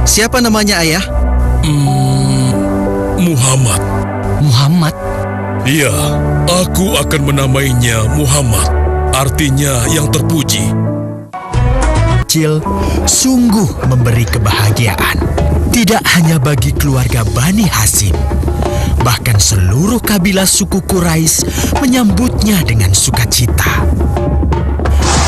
Siapa namanya, Ayah? Muhammad. Muhammad? Iya, aku akan menamainya Muhammad. Artinya yang terpuji. Kecil sungguh memberi kebahagiaan, tidak hanya bagi keluarga Bani Hasyim, bahkan seluruh kabilah suku Quraisy menyambutnya dengan sukacita.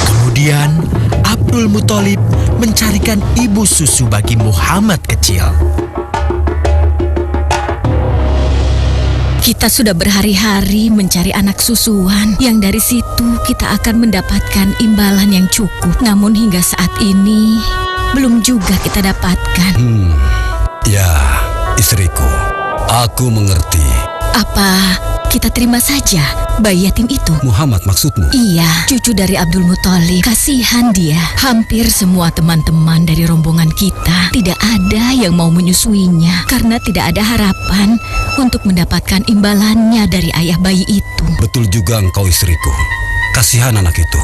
Kemudian Abdul Muthalib mencarikan ibu susu bagi Muhammad kecil. Kita sudah berhari-hari mencari anak susuan yang dari situ kita akan mendapatkan imbalan yang cukup. Namun hingga saat ini belum juga kita dapatkan. Ya, istriku, aku mengerti. Apa kita terima saja bayi yatim itu? Muhammad maksudmu? Iya, cucu dari Abdul Muthalib. Kasihan dia. Hampir semua teman-teman dari rombongan kita tidak ada yang mau menyusuinya karena tidak ada harapan untuk mendapatkan imbalannya dari ayah bayi itu. Betul juga engkau, istriku. Kasihan anak itu.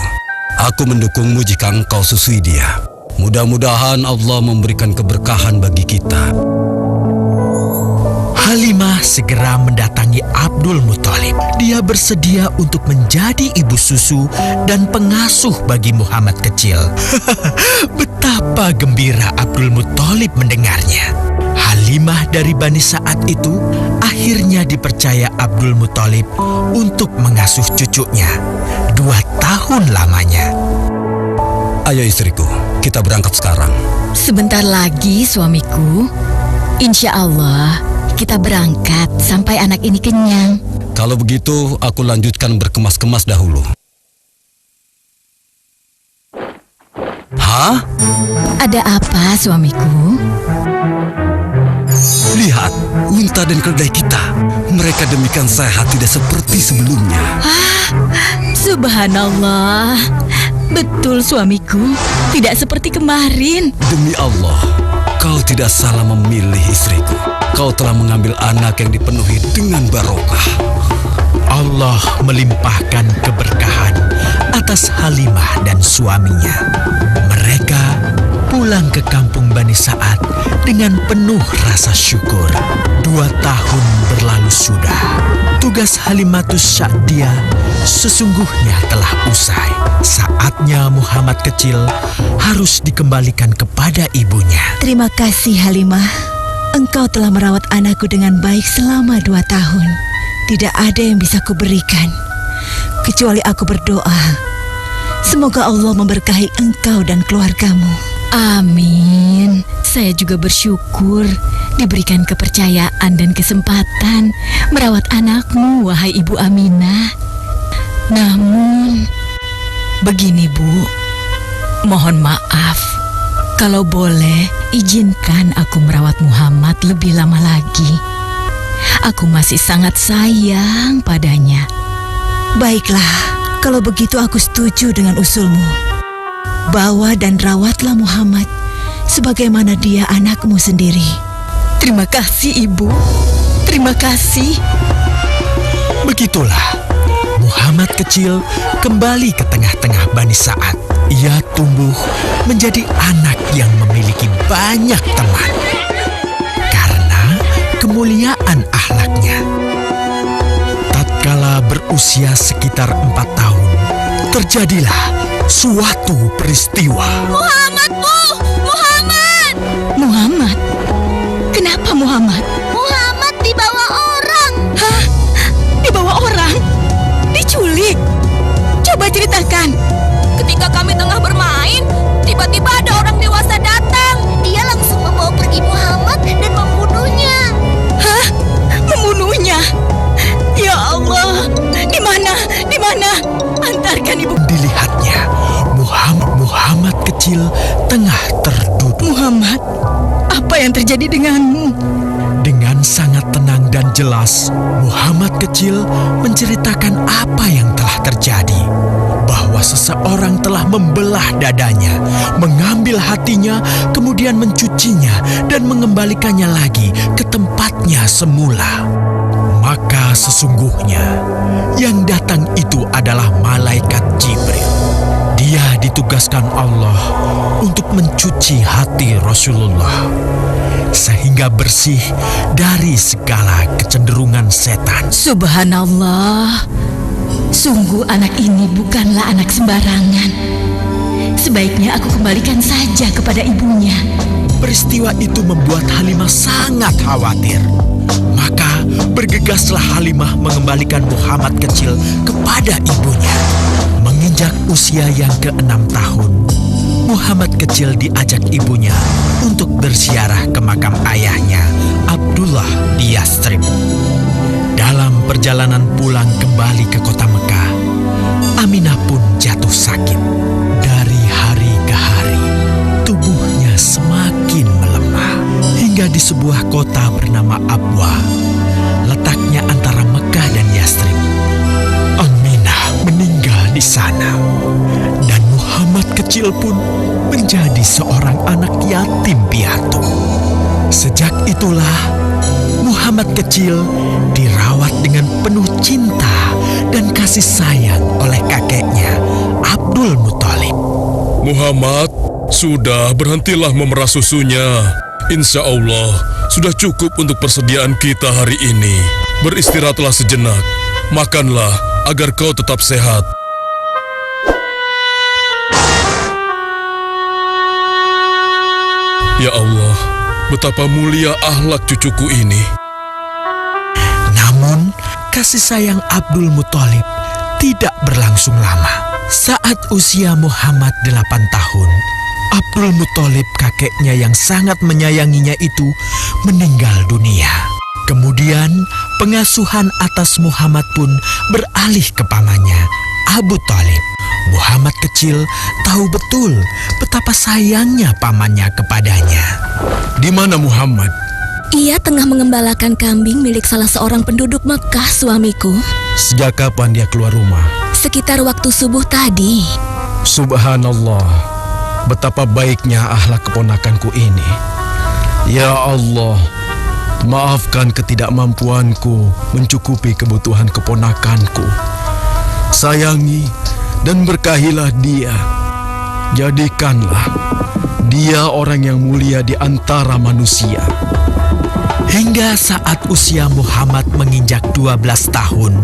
Aku mendukungmu jika engkau susui dia. Mudah-mudahan Allah memberikan keberkahan bagi kita. Halimah segera mendatangi Abdul Muthalib. Dia bersedia untuk menjadi ibu susu dan pengasuh bagi Muhammad kecil. Betapa gembira Abdul Muthalib mendengarnya. Halimah dari Bani Sa'ad itu akhirnya dipercaya Abdul Muthalib untuk mengasuh cucunya 2 tahun lamanya. Ayo istriku, kita berangkat sekarang. Sebentar lagi suamiku. Insya Allah kita berangkat sampai anak ini kenyang. Kalau begitu, aku lanjutkan berkemas-kemas dahulu. Hah? Ada apa suamiku? Lihat, unta dan keledai kita. Mereka demikian sehat, tidak seperti sebelumnya. Subhanallah. Betul suamiku, tidak seperti kemarin. Demi Allah, kau tidak salah memilih istriku. Kau telah mengambil anak yang dipenuhi dengan barokah. Allah melimpahkan keberkahan atas Halimah dan suaminya. Mereka pulang ke kampung Bani Sa'ad dengan penuh rasa syukur. 2 tahun berlalu sudah. Tugas Halimatus Sa'diyah sesungguhnya telah usai. Saatnya Muhammad kecil harus dikembalikan kepada ibunya. Terima kasih Halimah. Engkau telah merawat anakku dengan baik selama 2 tahun. Tidak ada yang bisa kuberikan kecuali aku berdoa. Semoga Allah memberkahi engkau dan keluargamu. Amin. Saya juga bersyukur diberikan kepercayaan dan kesempatan merawat anakmu, wahai Ibu Aminah. Namun, begini Bu, mohon maaf. Kalau boleh, izinkan aku merawat Muhammad lebih lama lagi. Aku masih sangat sayang padanya. Baiklah, kalau begitu aku setuju dengan usulmu. Bawa dan rawatlah Muhammad sebagaimana dia anakmu sendiri. Terima kasih Ibu. Terima kasih. Begitulah, Muhammad kecil kembali ke tengah-tengah Bani Sa'ad. Ia tumbuh menjadi anak yang memiliki banyak teman karena kemuliaan akhlaknya. Tatkala berusia sekitar 4 tahun, terjadilah suatu peristiwa. Muhammad, Bu! Muhammad! Muhammad? Kenapa Muhammad? Muhammad dibawa orang. Hah? Dibawa orang? Diculik? Coba ceritakan. Ketika kami tengah bermain, tiba-tiba ada orang dewasa datang. Dia langsung membawa pergi Muhammad dan membunuhnya. Hah? Membunuhnya? Ya Allah, di mana? Di mana? Antarkan Ibu. Dilihatnya, Muhammad kecil tengah terduduk. Muhammad, apa yang terjadi denganmu? Dengan sangat tenang dan jelas, Muhammad kecil menceritakan apa yang telah terjadi. Bahwa seseorang telah membelah dadanya, mengambil hatinya, kemudian mencucinya dan mengembalikannya lagi ke tempatnya semula. Maka sesungguhnya yang datang itu adalah malaikat Jibril. Dia ditugaskan Allah untuk mencuci hati Rasulullah sehingga bersih dari segala kecenderungan setan. Subhanallah, sungguh anak ini bukanlah anak sembarangan. Sebaiknya aku kembalikan saja kepada ibunya. Peristiwa itu membuat Halimah sangat khawatir. Maka bergegaslah Halimah mengembalikan Muhammad kecil kepada ibunya. Menginjak usia yang ke-6 tahun, Muhammad kecil diajak ibunya untuk berziarah ke makam ayahnya, Abdullah di Yastrib. Dalam perjalanan pulang kembali ke kota Mekah, Aminah pun jatuh sakit. Dari hari ke hari, tubuhnya semakin melemah hingga di sebuah kota bernama Abwa, letaknya antara Mekah dan Yastrib. Aminah meninggal di sana, dan Muhammad kecil pun menjadi seorang anak yatim piatu. Sejak itulah Muhammad kecil dirawat dengan penuh cinta dan kasih sayang oleh kakeknya, Abdul Muthalib. Muhammad, sudah berhentilah memerah susunya. Insya Allah, sudah cukup untuk persediaan kita hari ini. Beristirahatlah sejenak. Makanlah agar kau tetap sehat. Ya Allah, betapa mulia akhlak cucuku ini. Namun, kasih sayang Abdul Muthalib tidak berlangsung lama. Saat usia Muhammad 8 tahun, Abdul Muthalib, kakeknya yang sangat menyayanginya itu, meninggal dunia. Kemudian, pengasuhan atas Muhammad pun beralih ke pamannya, Abu Thalib. Muhammad kecil tahu betul betapa sayangnya pamannya kepadanya. Di mana Muhammad? Ia tengah mengembalakan kambing milik salah seorang penduduk Mekah, suamiku. Sejak kapan dia keluar rumah? Sekitar waktu subuh tadi. Subhanallah, betapa baiknya akhlak keponakanku ini. Ya Allah, maafkan ketidakmampuanku mencukupi kebutuhan keponakanku. Sayangi dan berkahilah dia. Jadikanlah dia orang yang mulia di antara manusia. Hingga saat usia Muhammad menginjak 12 tahun,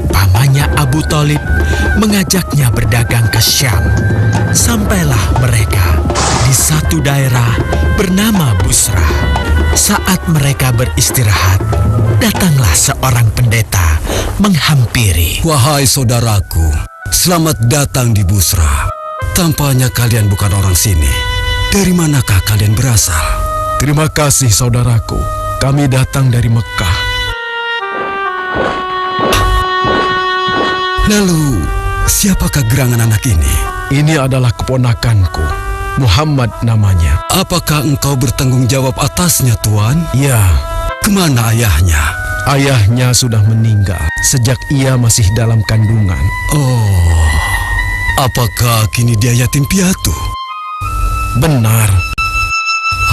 pamannya Abu Thalib mengajaknya berdagang ke Syam. Sampailah mereka di satu daerah bernama Busra. Saat mereka beristirahat, datanglah seorang pendeta menghampiri. Wahai saudaraku, selamat datang di Busra. Tampaknya kalian bukan orang sini. Dari manakah kalian berasal? Terima kasih saudaraku, kami datang dari Mekah. Lalu, siapakah gerangan anak ini? Ini adalah keponakanku, Muhammad namanya. Apakah engkau bertanggung jawab atasnya, Tuan? Ya. Kemana ayahnya? Ayahnya sudah meninggal sejak ia masih dalam kandungan. Oh, apakah kini dia yatim piatu? Benar.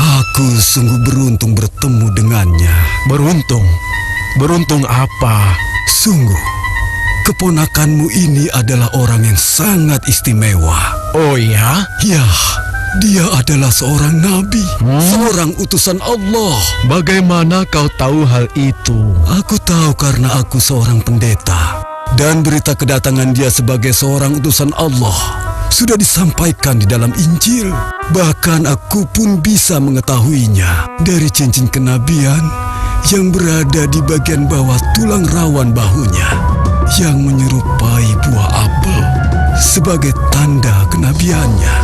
Aku sungguh beruntung bertemu dengannya. Beruntung? Beruntung apa? Sungguh, keponakanmu ini adalah orang yang sangat istimewa. Oh ya? Ya, dia adalah seorang nabi, seorang utusan Allah. Bagaimana kau tahu hal itu? Aku tahu karena aku seorang pendeta. Dan berita kedatangan dia sebagai seorang utusan Allah sudah disampaikan di dalam Injil. Bahkan aku pun bisa mengetahuinya dari cincin kenabian yang berada di bagian bawah tulang rawan bahunya yang menyerupai buah apel sebagai tanda kenabiannya.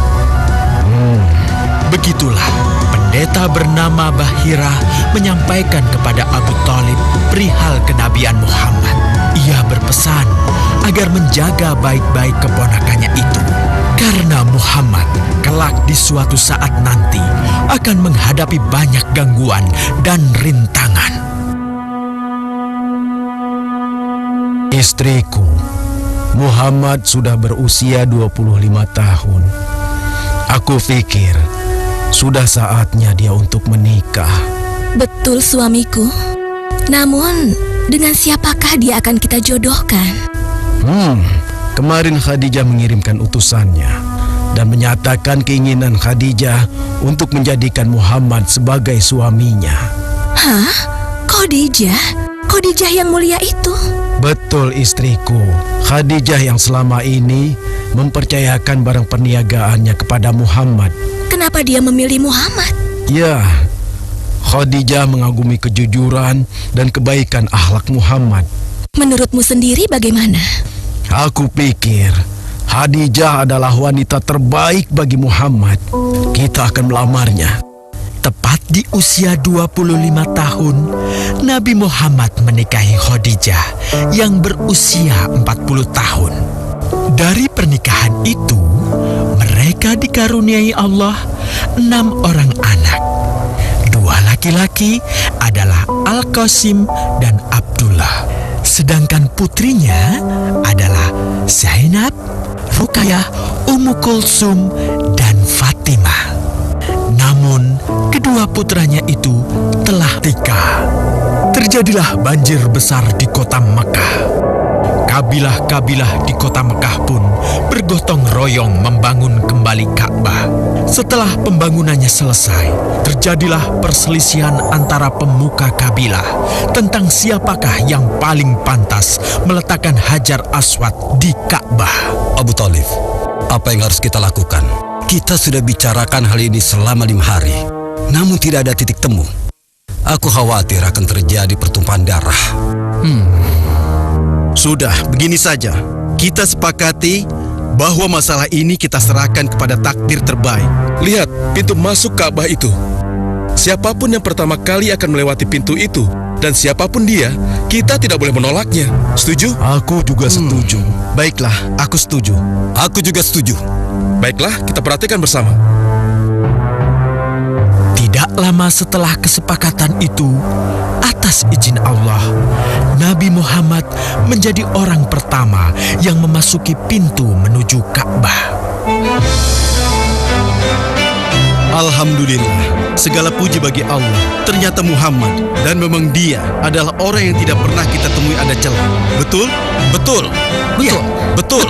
Begitulah pendeta bernama Bahira menyampaikan kepada Abu Thalib perihal kenabian Muhammad. Ia berpesan agar menjaga baik-baik keponakannya itu, karena Muhammad kelak di suatu saat nanti akan menghadapi banyak gangguan dan rintangan. Istriku, Muhammad sudah berusia 25 tahun. Aku pikir sudah saatnya dia untuk menikah. Betul, suamiku. Namun, dengan siapakah dia akan kita jodohkan? Kemarin Khadijah mengirimkan utusannya dan menyatakan keinginan Khadijah untuk menjadikan Muhammad sebagai suaminya. Hah? Khadijah? Khadijah yang mulia itu? Betul istriku, Khadijah yang selama ini mempercayakan barang perniagaannya kepada Muhammad. Kenapa dia memilih Muhammad? Ya, Khadijah mengagumi kejujuran dan kebaikan akhlak Muhammad. Menurutmu sendiri bagaimana? Aku pikir Khadijah adalah wanita terbaik bagi Muhammad. Kita akan melamarnya. Tepat di usia 25 tahun, Nabi Muhammad menikahi Khadijah yang berusia 40 tahun. Dari pernikahan itu, mereka dikaruniai Allah 6 orang anak. 2 laki-laki adalah Al-Qasim dan Abdullah. Sedangkan putrinya adalah Zainab, Ruqayyah, Ummu Kulsum, dan Fatimah. Namun, kedua putranya itu telah nikah. Terjadilah banjir besar di kota Mekah. Kabilah-kabilah di kota Mekah pun bergotong royong membangun kembali Ka'bah. Setelah pembangunannya selesai, terjadilah perselisihan antara pemuka kabilah tentang siapakah yang paling pantas meletakkan Hajar Aswad di Ka'bah. Abu Thalib, apa yang harus kita lakukan? Kita sudah bicarakan hal ini selama 5 hari, namun tidak ada titik temu. Aku khawatir akan terjadi pertumpahan darah. Sudah, begini saja. Kita sepakati bahwa masalah ini kita serahkan kepada takdir terbaik. Lihat pintu masuk Ka'bah itu. Siapapun yang pertama kali akan melewati pintu itu, dan siapapun dia, kita tidak boleh menolaknya. Setuju? Aku juga setuju. Baiklah, aku setuju. Aku juga setuju. Baiklah, kita perhatikan bersama. Tidak lama setelah kesepakatan itu, atas izin Allah, Nabi Muhammad menjadi orang pertama yang memasuki pintu menuju Ka'bah. Alhamdulillah, segala puji bagi Allah. Ternyata Muhammad, dan memang dia adalah orang yang tidak pernah kita temui ada celah. Betul? Betul. Ya, Betul.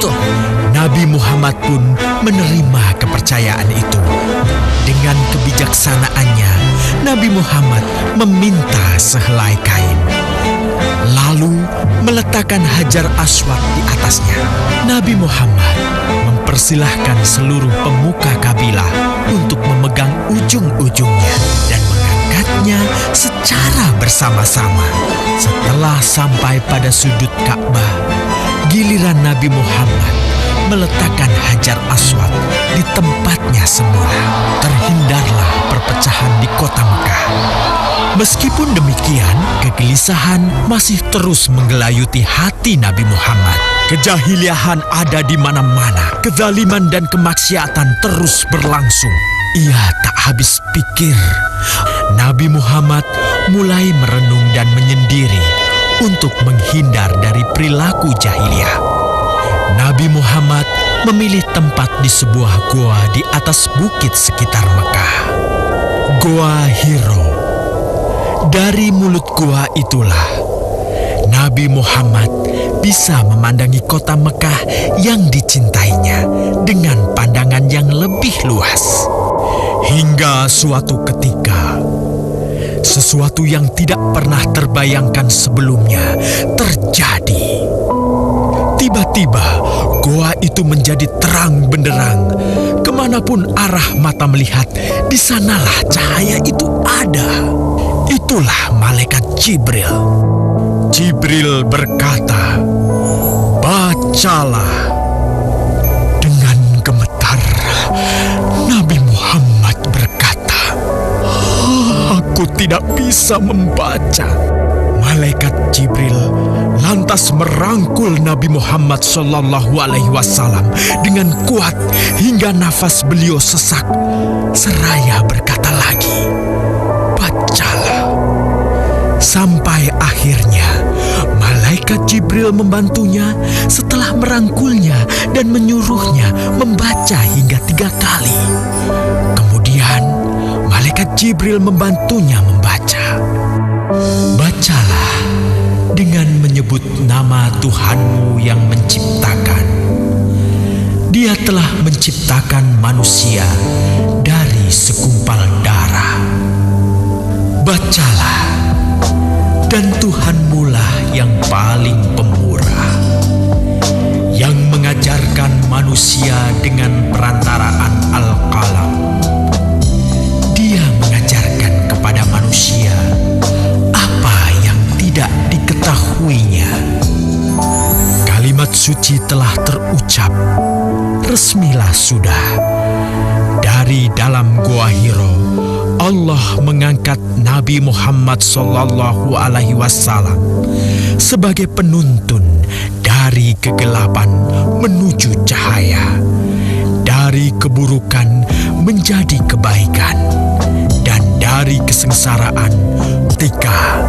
Nabi Muhammad pun menerima kepercayaan itu. Dengan kebijaksanaannya, Nabi Muhammad meminta sehelai kain, lalu meletakkan Hajar Aswad di atasnya. Nabi Muhammad mempersilahkan seluruh pemuka kabilah untuk memegang ujung-ujungnya dan mengangkatnya secara bersama-sama. Setelah sampai pada sudut Ka'bah, giliran Nabi Muhammad meletakkan Hajar Aswad di tempatnya semula. Terhindarlah perpecahan di kota Mekah. Meskipun demikian, kegelisahan masih terus menggelayuti hati Nabi Muhammad. Kejahiliahan ada di mana-mana. Kezaliman dan kemaksiatan terus berlangsung. Ia tak habis pikir. Nabi Muhammad mulai merenung dan menyendiri untuk menghindar dari perilaku jahiliyah. Nabi Muhammad memilih tempat di sebuah goa di atas bukit sekitar Mekah. Goa Hiro. Dari mulut goa itulah Nabi Muhammad bisa memandangi kota Mekah yang dicintainya dengan pandangan yang lebih luas. Hingga suatu ketika, sesuatu yang tidak pernah terbayangkan sebelumnya terjadi. Tiba-tiba, goa itu menjadi terang benderang. Kemanapun arah mata melihat, di sanalah cahaya itu ada. Itulah malaikat Jibril. Jibril berkata, "Bacalah." Dengan gemetar, Nabi Muhammad berkata, "Aku tidak bisa membaca." Malaikat Jibril lantas merangkul Nabi Muhammad SAW dengan kuat hingga nafas beliau sesak. Seraya berkata lagi, "Bacalah." Sampai akhirnya malaikat Jibril membantunya setelah merangkulnya dan menyuruhnya membaca hingga 3 kali. Kemudian malaikat Jibril membantunya membaca. "Bacalah dengan menyebut nama Tuhanmu yang menciptakan, Dia telah menciptakan manusia dari segumpal darah. Bacalah, dan Tuhanmu lah yang paling pemurah, yang mengajarkan manusia dengan perantaraan Al-Qalam. Dia mengajarkan kepada manusia apa yang tidak diketahuinya. Kalimat suci telah terucap, resmilah sudah. Dari dalam Gua Hiro, Allah mengangkat Nabi Muhammad SAW sebagai penuntun dari kegelapan menuju cahaya, dari keburukan menjadi kebaikan, dan dari kesengsaraan tika